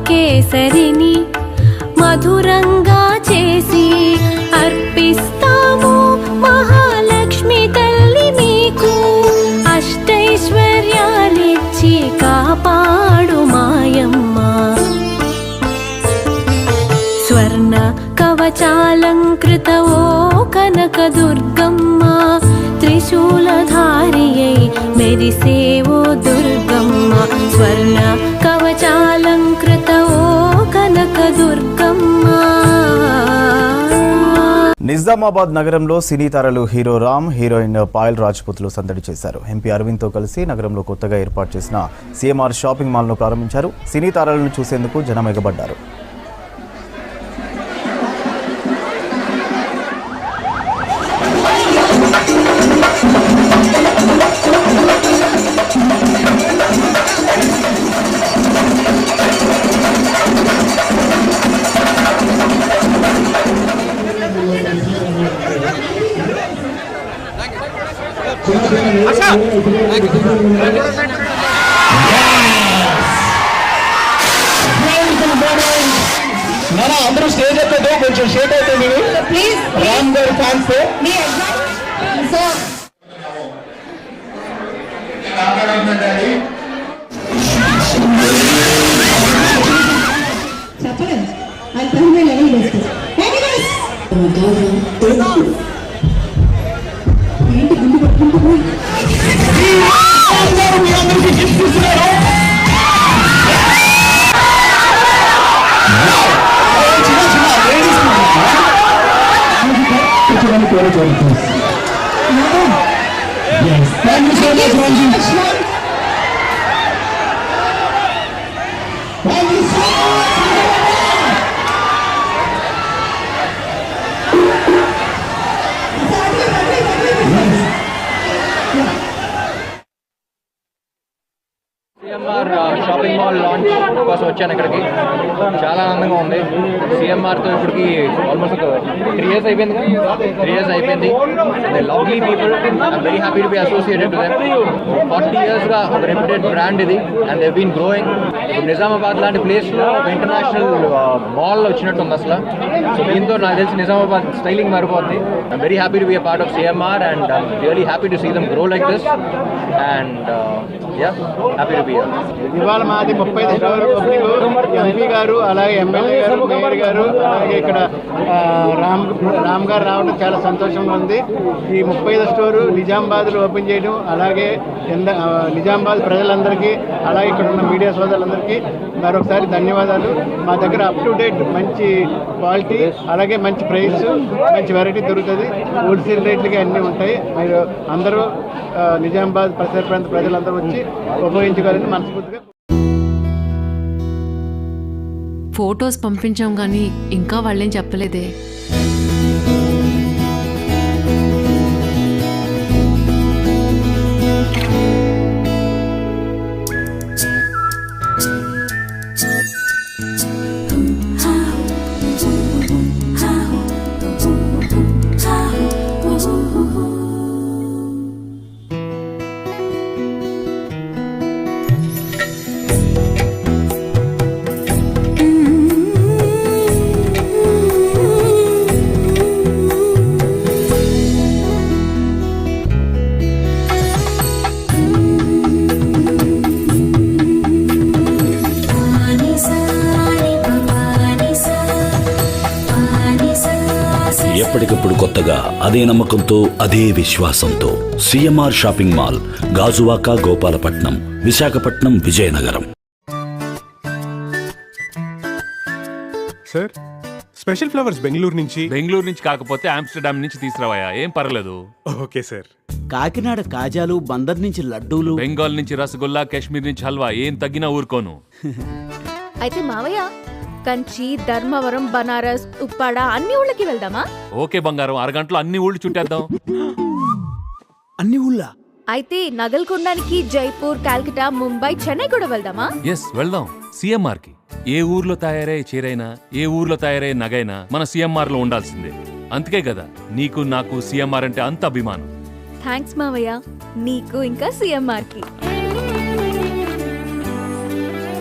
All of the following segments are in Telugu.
కేసరిని మధురంగా చేసి అర్పిస్తాము మహాలక్ష్మి తల్లి మీకు అష్టైశ్వర్యాలిచ్చి కాపాడు మాయమ్మ స్వర్ణ కవచాలంకృత ఓ కనక దుర్గమ్మ త్రిశూలధారియై మెరిసేవో దుర్గమ్మ స్వర్ణ కవచాలంకృత ఓ కనక దుర్గమ్మ. నిజామాబాద్ నగరంలో సినీ తారలు హీరో రామ్, హీరోయిన్ పాయల్ రాజ్పుత్లు సందడి చేశారు. ఎంపీ అరవింద్తో కలిసి నగరంలో కొత్తగా ఏర్పాటు చేసిన సిఎంఆర్ షాపింగ్ మాల్ను ప్రారంభించారు. సినీ తారలను చూసేందుకు జనం ఎగబడ్డారు. అందరూ స్టేజ్ ఎక్కదు కొంచెం షేట్ అవుతుంది రామ్ గారి fans CMR shopping mall launch కోసం వచ్చాను ఇక్కడికి. చాలా ఆనందంగా ఉంది. సిఎంఆర్తో ఇప్పటికి ఆల్మోస్ట్ ఒక 3 years అయిపోయింది. 3 years అయిపోయింది. They lovely people. I'm very happy to be associated to them. 40 yearsగా ఒక రెప్యూటెడ్ బ్రాండ్ ఇది అండ్ దే బీన్ గ్రోయింగ్. ఇప్పుడు నిజామాబాద్ లాంటి ప్లేస్లో ఒక ఇంటర్నేషనల్ మాల్ వచ్చినట్టు ఉంది అసలు. సో దీంతో నాకు తెలిసి నిజామాబాద్ స్టైలింగ్ మారిపోతుంది. I'm very happy to be a part of CMR and I'm really happy to see them grow like this and happy to be here. ఇవాళ మాది 35వ స్టోర్ ఓపెనింగ్. ఎంపీ గారు అలాగే ఎమ్మెల్యే గారు మేయర్ గారు అలాగే ఇక్కడ రామ్ గారు రావడం చాలా సంతోషంగా ఉంది. ఈ 35వ స్టోరు నిజామాబాద్లో ఓపెన్ చేయడం అలాగే నిజామాబాద్ ప్రజలందరికీ అలాగే ఇక్కడ ఉన్న మీడియా సోదరులందరికీ మరొకసారి ధన్యవాదాలు. మా దగ్గర అప్ టు డేట్ మంచి క్వాలిటీ అలాగే మంచి ప్రైస్ మంచి వెరైటీ దొరుకుతుంది. హోల్సేల్ రేట్లకి అన్నీ ఉంటాయి. మీరు అందరూ నిజామాబాద్ పరిసర ప్రాంత ప్రజలందరూ వచ్చి ఉపయోగించుకోవాలని మనస్ఫూర్తిగా. ఫొటోస్ పంపించాం కానీ ఇంకా వాళ్ళేం చెప్పలేదే. ఎప్పటికప్పుడు కొత్తగా అదే నమ్మకంతో అదే విశ్వాసంతో CMR shopping mall, Gajuwaka, Gopalapatnam, Visakhapatnam, Vizianagaram. Sir special flowers Bengaluru నుంచి కాకపోతే ఆమ్స్టర్డామ్ నుంచి తీసుకురావయా, ఏం పర్లేదు. Okay sir. కాకినాడ కాజాలు, బందర్ నుంచి లడ్డూలు, బెంగాల్ నుంచి రసగుల్లా, కాశ్మీర్ నుంచి హల్వా, ఏం తగ్గినా ఊరుకోను. అయితే మావయ్య కంచి, ధర్మవరం, బనారస్, ఉప్పాడ అన్ని ఊళ్ళకి వెళ్దామా? ఓకే బంగారం, అరగంటలో అన్ని ఊళ్ళు చుట్టేద్దాం. అన్ని ఊళ్ళ? అయితే నగలు కొనడానికి జైపూర్, కాల్కటా, ముంబై, చెన్నై కూడా వెళ్దామా? ఎస్ వెళ్దాం. సిఎంఆర్ కి ఏ ఊర్లో తయారయ్యే చీరైనా, ఏ ఊర్లో తయారయ్యే నగైనా మన సిఎంఆర్ లో ఉండాల్సిందే. అందుకే కదా నీకు నాకు సిఎంఆర్ అంటే అంత అభిమానం. థ్యాంక్స్ మావయ్య, నీకు ఇంకా సిఎంఆర్ కి.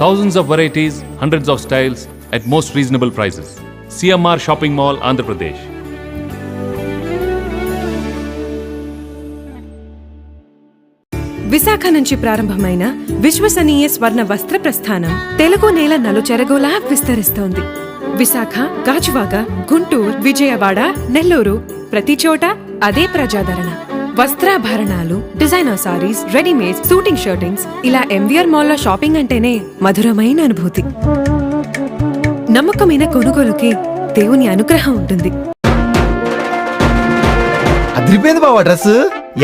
Thousands of varieties, hundreds of styles at most reasonable prices. CMR Shopping Mall, Andhra Pradesh. Visakha నుంచి ప్రారంభమైన విశ్వసనీయ స్వర్ణ వస్త్ర ప్రస్థానం తెలుగు నేల నలుచెరగులా విస్తరిస్తోంది. విశాఖ, గాజువాక, గుంటూరు, విజయవాడ, నెల్లూరు, ప్రతి చోట అదే ప్రజాదరణ. వస్త్రాభరణాలు, designer saris, readymade, suiting shirtings, ఇలా ఎంవిఆర్ మాల్లో షాపింగ్ అంటేనే మధురమైన అనుభూతి. నమ్మకమైన కొనుగోలుకి దేవుని అనుగ్రహం ఉంటుంది. అదిరిపోయింది బావ డ్రెస్.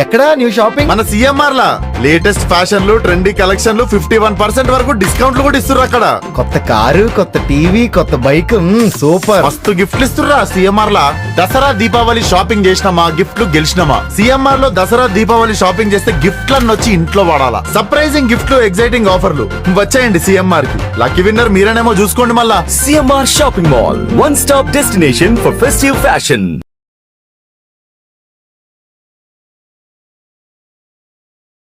ఎక్కడా న్యూ షాపింగ్? మన సిఎంఆర్ లా లేటెస్ట్ ఫ్యాషన్లు, ట్రెండీ కలెక్షన్లు 51% వరకు డిస్కౌంట్లు కూడా ఇస్తున్నారు అక్కడ. కొత్త కారు, కొత్త టీవీ, కొత్త బైక్, సూపర్. మస్తు గిఫ్ట్లు ఇస్తుర్రా సిఎంఆర్ లా. దసరా దీపావళి షాపింగ్ చేసినామా గిఫ్ట్లు గెలిచినామా. సిఎంఆర్ లో దసరా దీపావళి షాపింగ్ చేస్తే గిఫ్ట్లన్నీ వచ్చి ఇంట్లో వాడాలా. సర్ప్రైజింగ్ గిఫ్ట్లు, ఎగ్జైటింగ్ ఆఫర్లు. వచ్చేయండి సిఎంఆర్ కి. లక్కీ విన్నర్ మీరేనేమో చూసుకోండి మళ్ళా. CMR shopping mall, one stop destination for festive fashion.